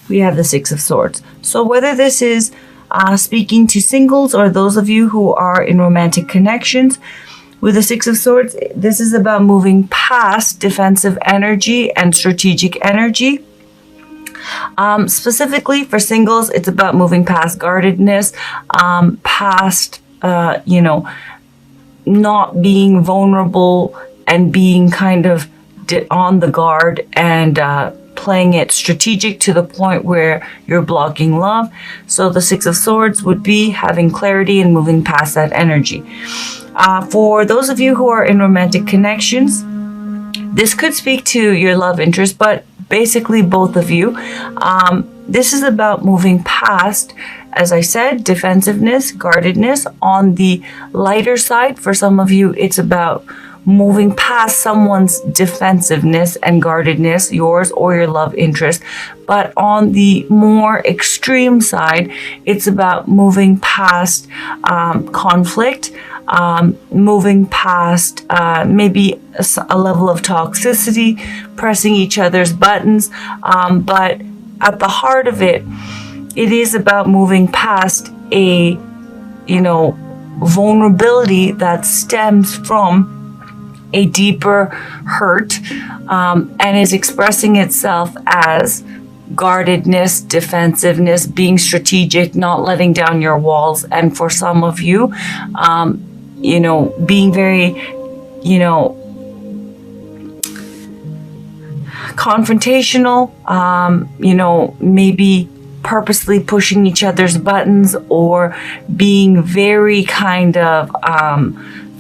we have the Six of Swords. So whether this is speaking to singles or those of you who are in romantic connections, with the Six of Swords, this is about moving past defensive energy and strategic energy. Specifically for singles, it's about moving past guardedness, past, not being vulnerable and being kind of on the guard and playing it strategic to the point where you're blocking love. So the Six of Swords would be having clarity and moving past that energy. For those of you who are in romantic connections, this could speak to your love interest, but basically both of you. This is about moving past, as I said, defensiveness, guardedness. On the lighter side, for some of you, it's about moving past someone's defensiveness and guardedness, yours or your love interest. But on the more extreme side, it's about moving past conflict, moving past maybe a level of toxicity, pressing each other's buttons. But at the heart of it, it is about moving past a, vulnerability that stems from a deeper hurt and is expressing itself as guardedness, defensiveness, being strategic, not letting down your walls. And for some of you, being very, confrontational, maybe purposely pushing each other's buttons or being very kind of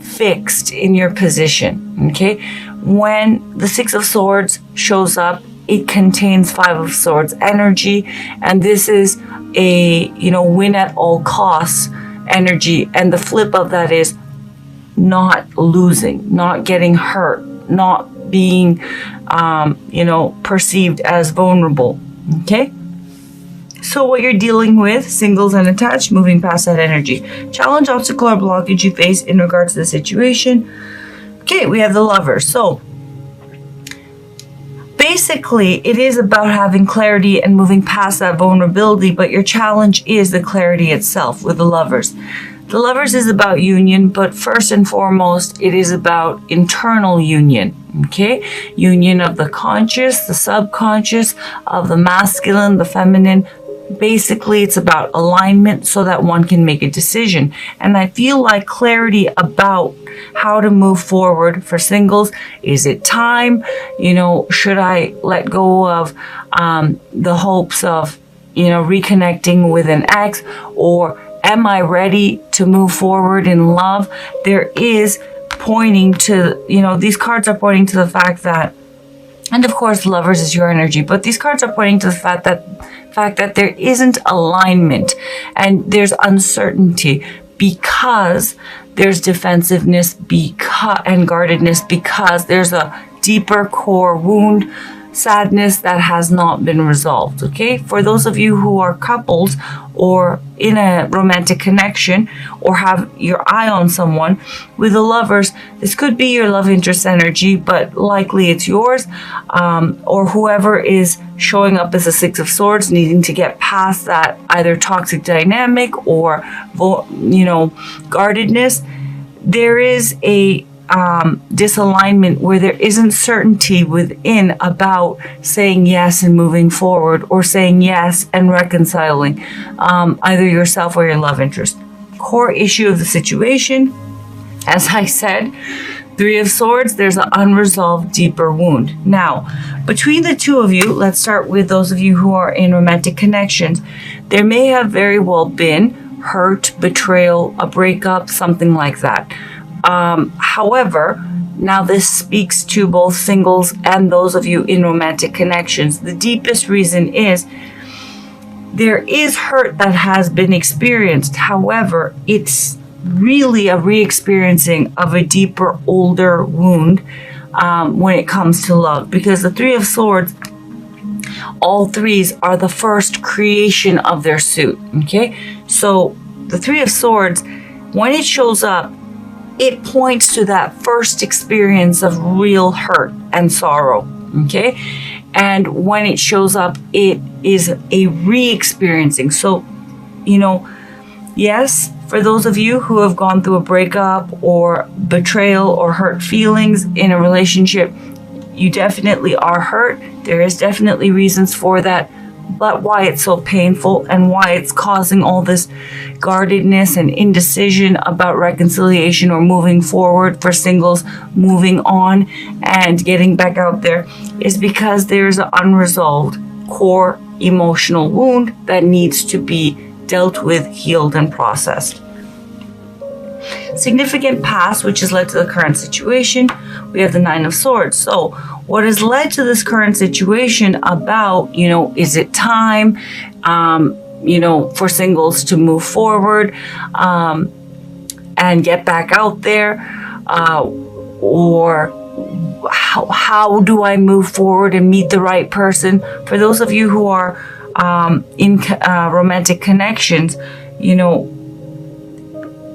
fixed in your position. Okay, when the Six of Swords shows up, it contains Five of Swords energy, and this is a win at all costs energy. And the flip of that is not losing, not getting hurt, not being perceived as vulnerable. Okay, so what you're dealing with, singles and attached, moving past that energy. Challenge, obstacle, or blockage you face in regards to the situation. Okay, we have the Lovers. So basically, it is about having clarity and moving past that vulnerability, but your challenge is the clarity itself with the Lovers. The Lovers is about union, but first and foremost, it is about internal union. Okay, union of the conscious, the subconscious, of the masculine, the feminine. Basically, it's about alignment so that one can make a decision. And I feel like clarity about how to move forward for singles. Is it time? Should I let go of the hopes of, reconnecting with an ex? Or am I ready to move forward in love? There is pointing to, these cards are pointing to the fact that, and of course, Lovers is your energy, but these cards are pointing to the fact that there isn't alignment and there's uncertainty because there's defensiveness and guardedness, because there's a deeper core wound, sadness that has not been resolved. Okay, for those of you who are couples or in a romantic connection or have your eye on someone, with the Lovers, this could be your love interest energy, but likely it's yours, or whoever is showing up as a Six of Swords, needing to get past that either toxic dynamic or guardedness. There is a disalignment where there isn't certainty within about saying yes and moving forward, or saying yes and reconciling either yourself or your love interest. Core issue of the situation, as I said, Three of Swords, there's an unresolved deeper wound. Now, between the two of you, let's start with those of you who are in romantic connections. There may have very well been hurt, betrayal, a breakup, something like that. However, now this speaks to both singles and those of you in romantic connections. The deepest reason is there is hurt that has been experienced. However, it's really a re-experiencing of a deeper, older wound when it comes to love. Because the Three of Swords, all threes are the first creation of their suit. Okay, so the Three of Swords, when it shows up, it points to that first experience of real hurt and sorrow. Okay, And when it shows up, it is a re-experiencing. So, yes, for those of you who have gone through a breakup or betrayal or hurt feelings in a relationship, you definitely are hurt. There is definitely reasons for that. But why it's so painful and why it's causing all this guardedness and indecision about reconciliation or moving forward for singles, moving on and getting back out there, is because there's an unresolved core emotional wound that needs to be dealt with, healed, and processed. Significant past, which has led to the current situation. We have the Nine of Swords. So what has led to this current situation about, is it time, for singles to move forward and get back out there? Or how do I move forward and meet the right person? For those of you who are in romantic connections,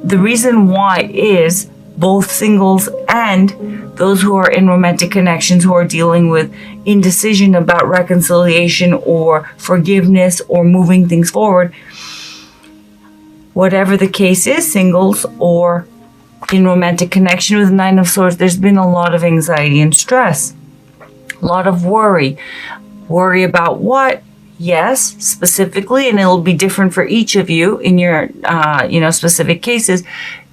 the reason why is both singles and those who are in romantic connections who are dealing with indecision about reconciliation or forgiveness or moving things forward. Whatever the case is, singles or in romantic connection with the Nine of Swords, there's been a lot of anxiety and stress, a lot of worry. Worry about what? Yes, specifically, and it'll be different for each of you in your, specific cases.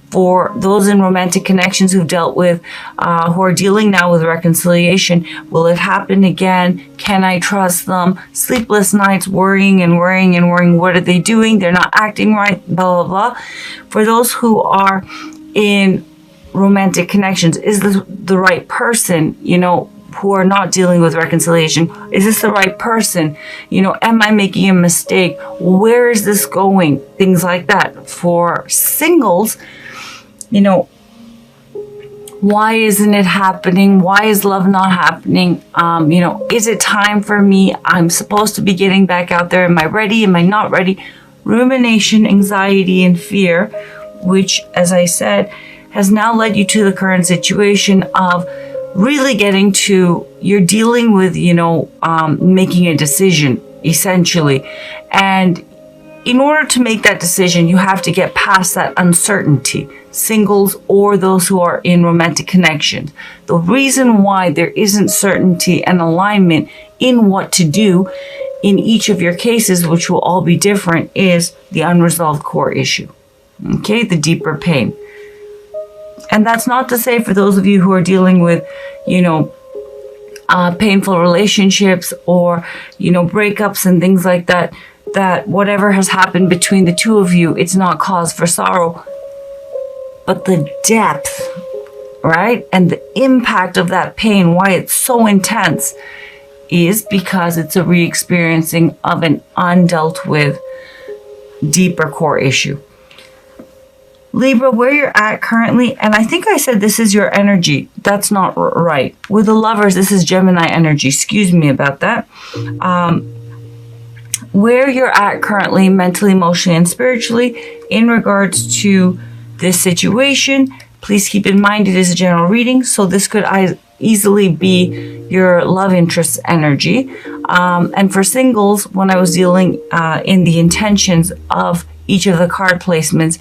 For those in romantic connections who've dealt with, who are dealing now with reconciliation, will it happen again? Can I trust them? Sleepless nights, worrying and worrying and worrying. What are they doing? They're not acting right, blah, blah, blah. For those who are in romantic connections, is this the right person, who are not dealing with reconciliation? Is this the right person? Am I making a mistake? Where is this going? Things like that. For singles, why isn't it happening? Why is love not happening? Is it time for me? I'm supposed to be getting back out there. Am I ready? Am I not ready? Rumination, anxiety, and fear, which, as I said, has now led you to the current situation of really getting to, you're dealing with, making a decision, essentially. And in order to make that decision, you have to get past that uncertainty, singles or those who are in romantic connections. The reason why there isn't certainty and alignment in what to do in each of your cases, which will all be different, is the unresolved core issue. Okay, the deeper pain. And that's not to say for those of you who are dealing with, painful relationships or, breakups and things like that, that whatever has happened between the two of you, it's not cause for sorrow. But the depth, right? And the impact of that pain, why it's so intense, is because it's a re-experiencing of an undealt with deeper core issue. Libra, where you're at currently, and I think I said this is your energy. That's not right. With the Lovers, this is Gemini energy. Excuse me about that. Where you're at currently, mentally, emotionally, and spiritually, in regards to this situation, please keep in mind it is a general reading, so this could easily be your love interest energy. And for singles, when I was dealing in the intentions of each of the card placements,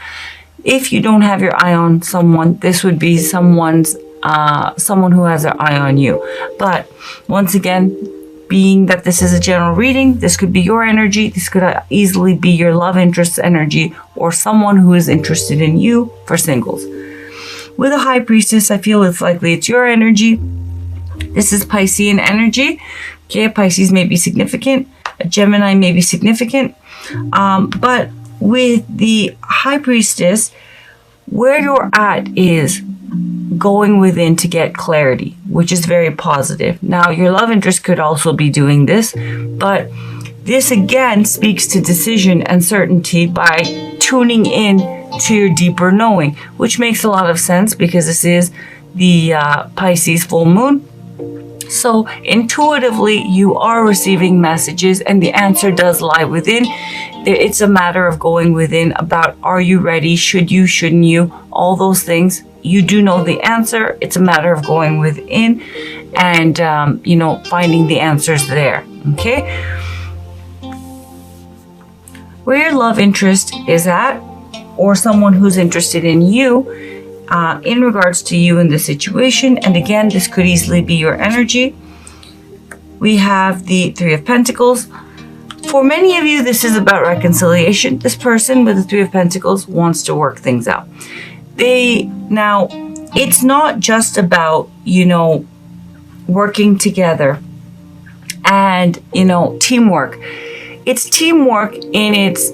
if you don't have your eye on someone, this would be someone who has their eye on you. But once again, being that this is a general reading, this could be your energy. This could easily be your love interest energy or someone who is interested in you for singles. With a High Priestess, I feel it's likely it's your energy. This is Piscean energy. Okay, a Pisces may be significant. A Gemini may be significant. But with the High Priestess, where you're at is going within to get clarity, which is very positive. Now, your love interest could also be doing this, but this again speaks to decision and certainty by tuning in to your deeper knowing, which makes a lot of sense because this is the Pisces full moon. So intuitively, you are receiving messages and the answer does lie within. It's a matter of going within about, are you ready? Should you? Shouldn't you? All those things you do know the answer. It's a matter of going within and, finding the answers there. Okay? Where your love interest is at, or someone who's interested in you, in regards to you in the situation. And again, this could easily be your energy. We have the Three of Pentacles. For many of you, this is about reconciliation. This person with the Three of Pentacles wants to work things out. Now, it's not just about, working together and, teamwork. It's teamwork in its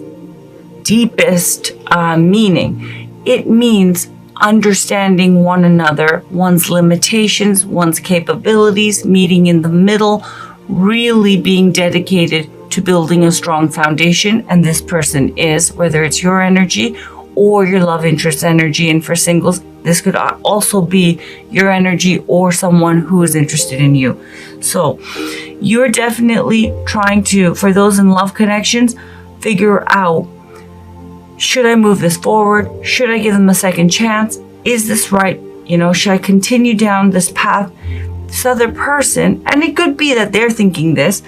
deepest meaning. It means understanding one another, one's limitations, one's capabilities, meeting in the middle, really being dedicated to building a strong foundation. And this person is, whether it's your energy or your love interest energy. And for singles, this could also be your energy or someone who is interested in you. So you're definitely trying to, for those in love connections, figure out, should I move this forward? Should I give them a second chance? Is this right? Should I continue down this path? This other person, and it could be that they're thinking this,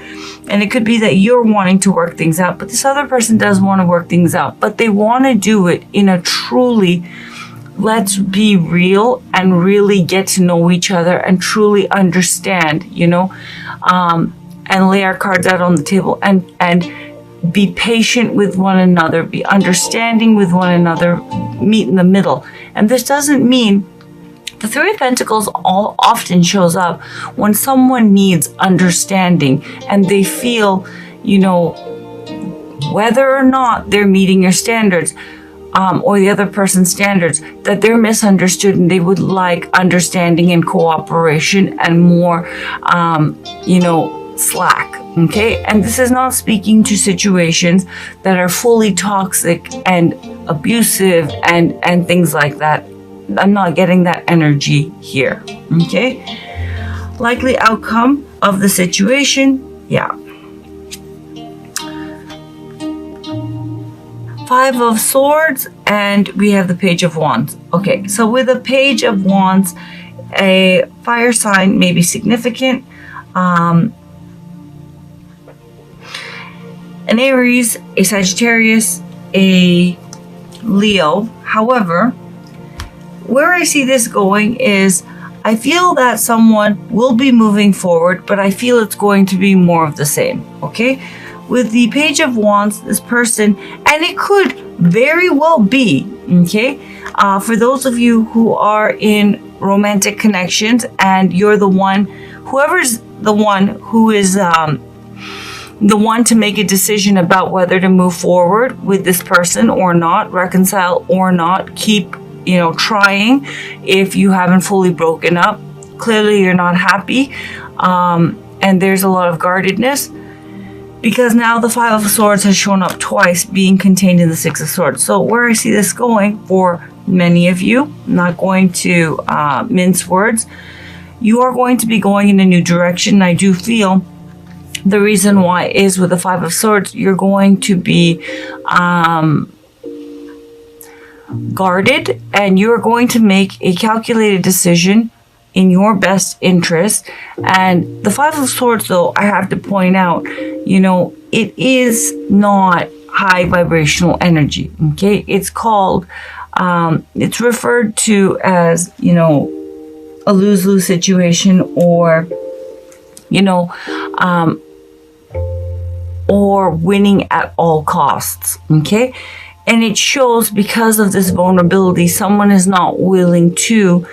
and it could be that you're wanting to work things out, but this other person does want to work things out, but they want to do it in a truly, let's be real and really get to know each other and truly understand, and lay our cards out on the table and be patient with one another, be understanding with one another, meet in the middle. And this doesn't mean, the Three of Pentacles often shows up when someone needs understanding and they feel, whether or not they're meeting your standards, or the other person's standards, that they're misunderstood and they would like understanding and cooperation and more, slack. Okay? And this is not speaking to situations that are fully toxic and abusive and things like that. I'm not getting that energy here. Okay? Likely outcome of the situation. Yeah. 5 of Swords, and we have the Page of Wands. Okay, so with a Page of Wands, a fire sign may be significant. An Aries, a Sagittarius, a Leo. However, where I see this going is, I feel that someone will be moving forward, but I feel it's going to be more of the same. Okay? With the Page of Wands, this person, and it could very well be, okay, for those of you who are in romantic connections and you're the one, whoever's the one who is the one to make a decision about whether to move forward with this person or not, reconcile or not, keep, trying. If you haven't fully broken up, clearly you're not happy, and there's a lot of guardedness. Because now the 5 of Swords has shown up twice, being contained in the 6 of Swords. So where I see this going for many of you, I'm not going to mince words, you are going to be going in a new direction. I do feel the reason why is with the 5 of Swords, you're going to be guarded, and you're going to make a calculated decision in your best interest. And the 5 of Swords, though, I have to point out, it is not high vibrational energy. Okay, it's called, it's referred to as, a lose-lose situation, or, or winning at all costs. Okay, and it shows because of this vulnerability, someone is not willing to,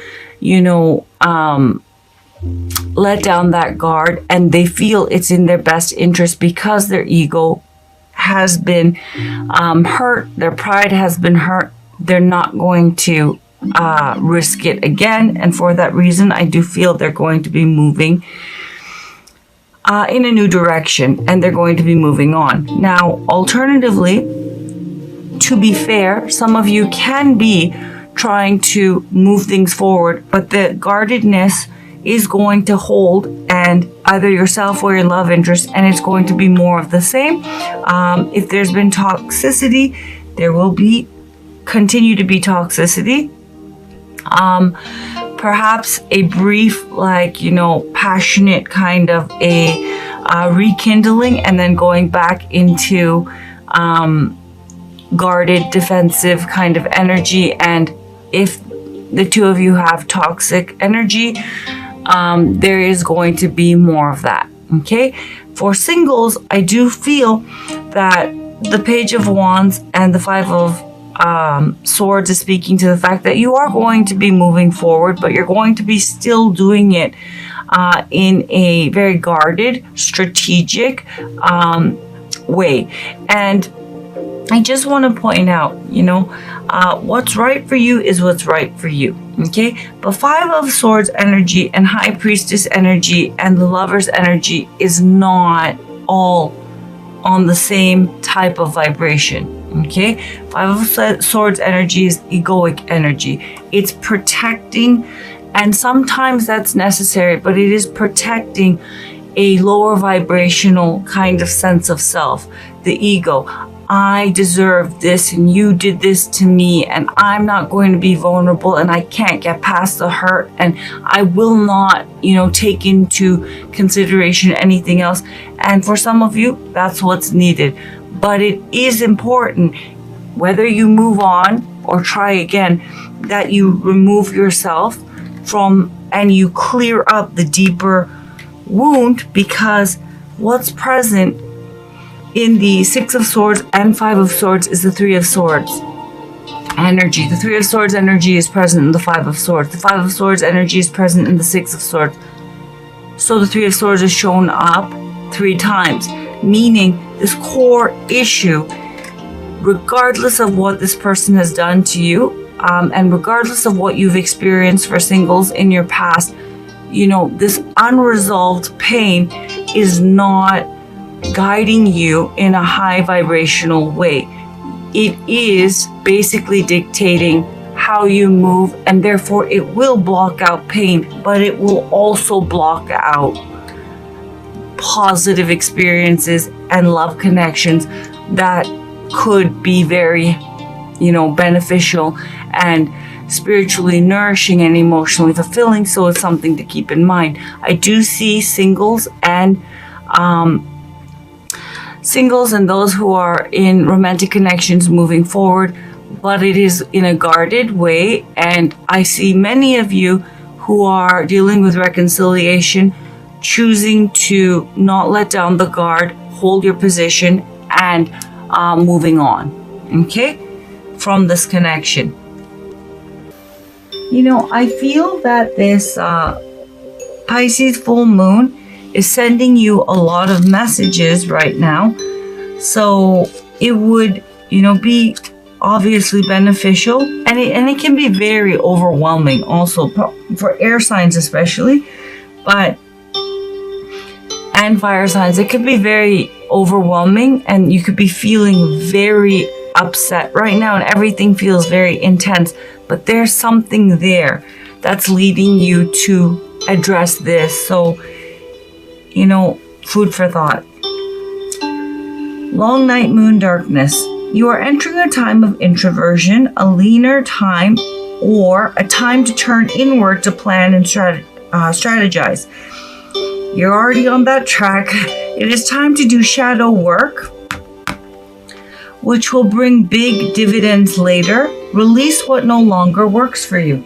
let down that guard, and they feel it's in their best interest because their ego has been hurt, their pride has been hurt. They're not going to risk it again, and for that reason, I do feel they're going to be moving in a new direction, and they're going to be moving on. Now, alternatively, to be fair, some of you can be trying to move things forward, but the guardedness is going to hold, and either yourself or your love interest, and it's going to be more of the same. If there's been toxicity, there will continue to be toxicity. Perhaps a brief, like, passionate kind of a rekindling, and then going back into guarded, defensive kind of energy. And if the two of you have toxic energy, there is going to be more of that. Okay, for singles, I do feel that the Page of Wands and the Five of Swords is speaking to the fact that you are going to be moving forward, but you're going to be still doing it in a very guarded, strategic way. And I just want to point out, what's right for you is what's right for you. Okay, but Five of Swords energy and High Priestess energy and the Lover's energy is not all on the same type of vibration. Okay, Five of Swords energy is egoic energy. It's protecting, and sometimes that's necessary, but it is protecting a lower vibrational kind of sense of self, the ego. I deserve this and you did this to me, and I'm not going to be vulnerable, and I can't get past the hurt, and I will not, take into consideration anything else. And for some of you, that's what's needed. But it is important, whether you move on or try again, that you remove yourself from and you clear up the deeper wound, because what's present in the Six of Swords and Five of Swords is the Three of Swords energy. The Three of Swords energy is present in the Five of Swords. The Five of Swords energy is present in the Six of Swords. So the Three of Swords is shown up 3 times, meaning this core issue, regardless of what this person has done to you, and regardless of what you've experienced for singles in your past, this unresolved pain is not guiding you in a high vibrational way. It is basically dictating how you move, and therefore it will block out pain, but it will also block out positive experiences and love connections that could be very, beneficial and spiritually nourishing and emotionally fulfilling. So it's something to keep in mind. I do see singles and those who are in romantic connections moving forward, but it is in a guarded way. And I see many of you who are dealing with reconciliation, choosing to not let down the guard, hold your position, and moving on, okay, from this connection. I feel that this Pisces full moon is sending you a lot of messages right now. So it would, be obviously beneficial, and it can be very overwhelming also for air signs especially, and fire signs. It could be very overwhelming, and you could be feeling very upset right now, and everything feels very intense, but there's something there that's leading you to address this. So, food for thought. Long night, moon darkness. You are entering a time of introversion, a leaner time, or a time to turn inward to plan and strategize. You're already on that track. It is time to do shadow work, which will bring big dividends later. Release what no longer works for you.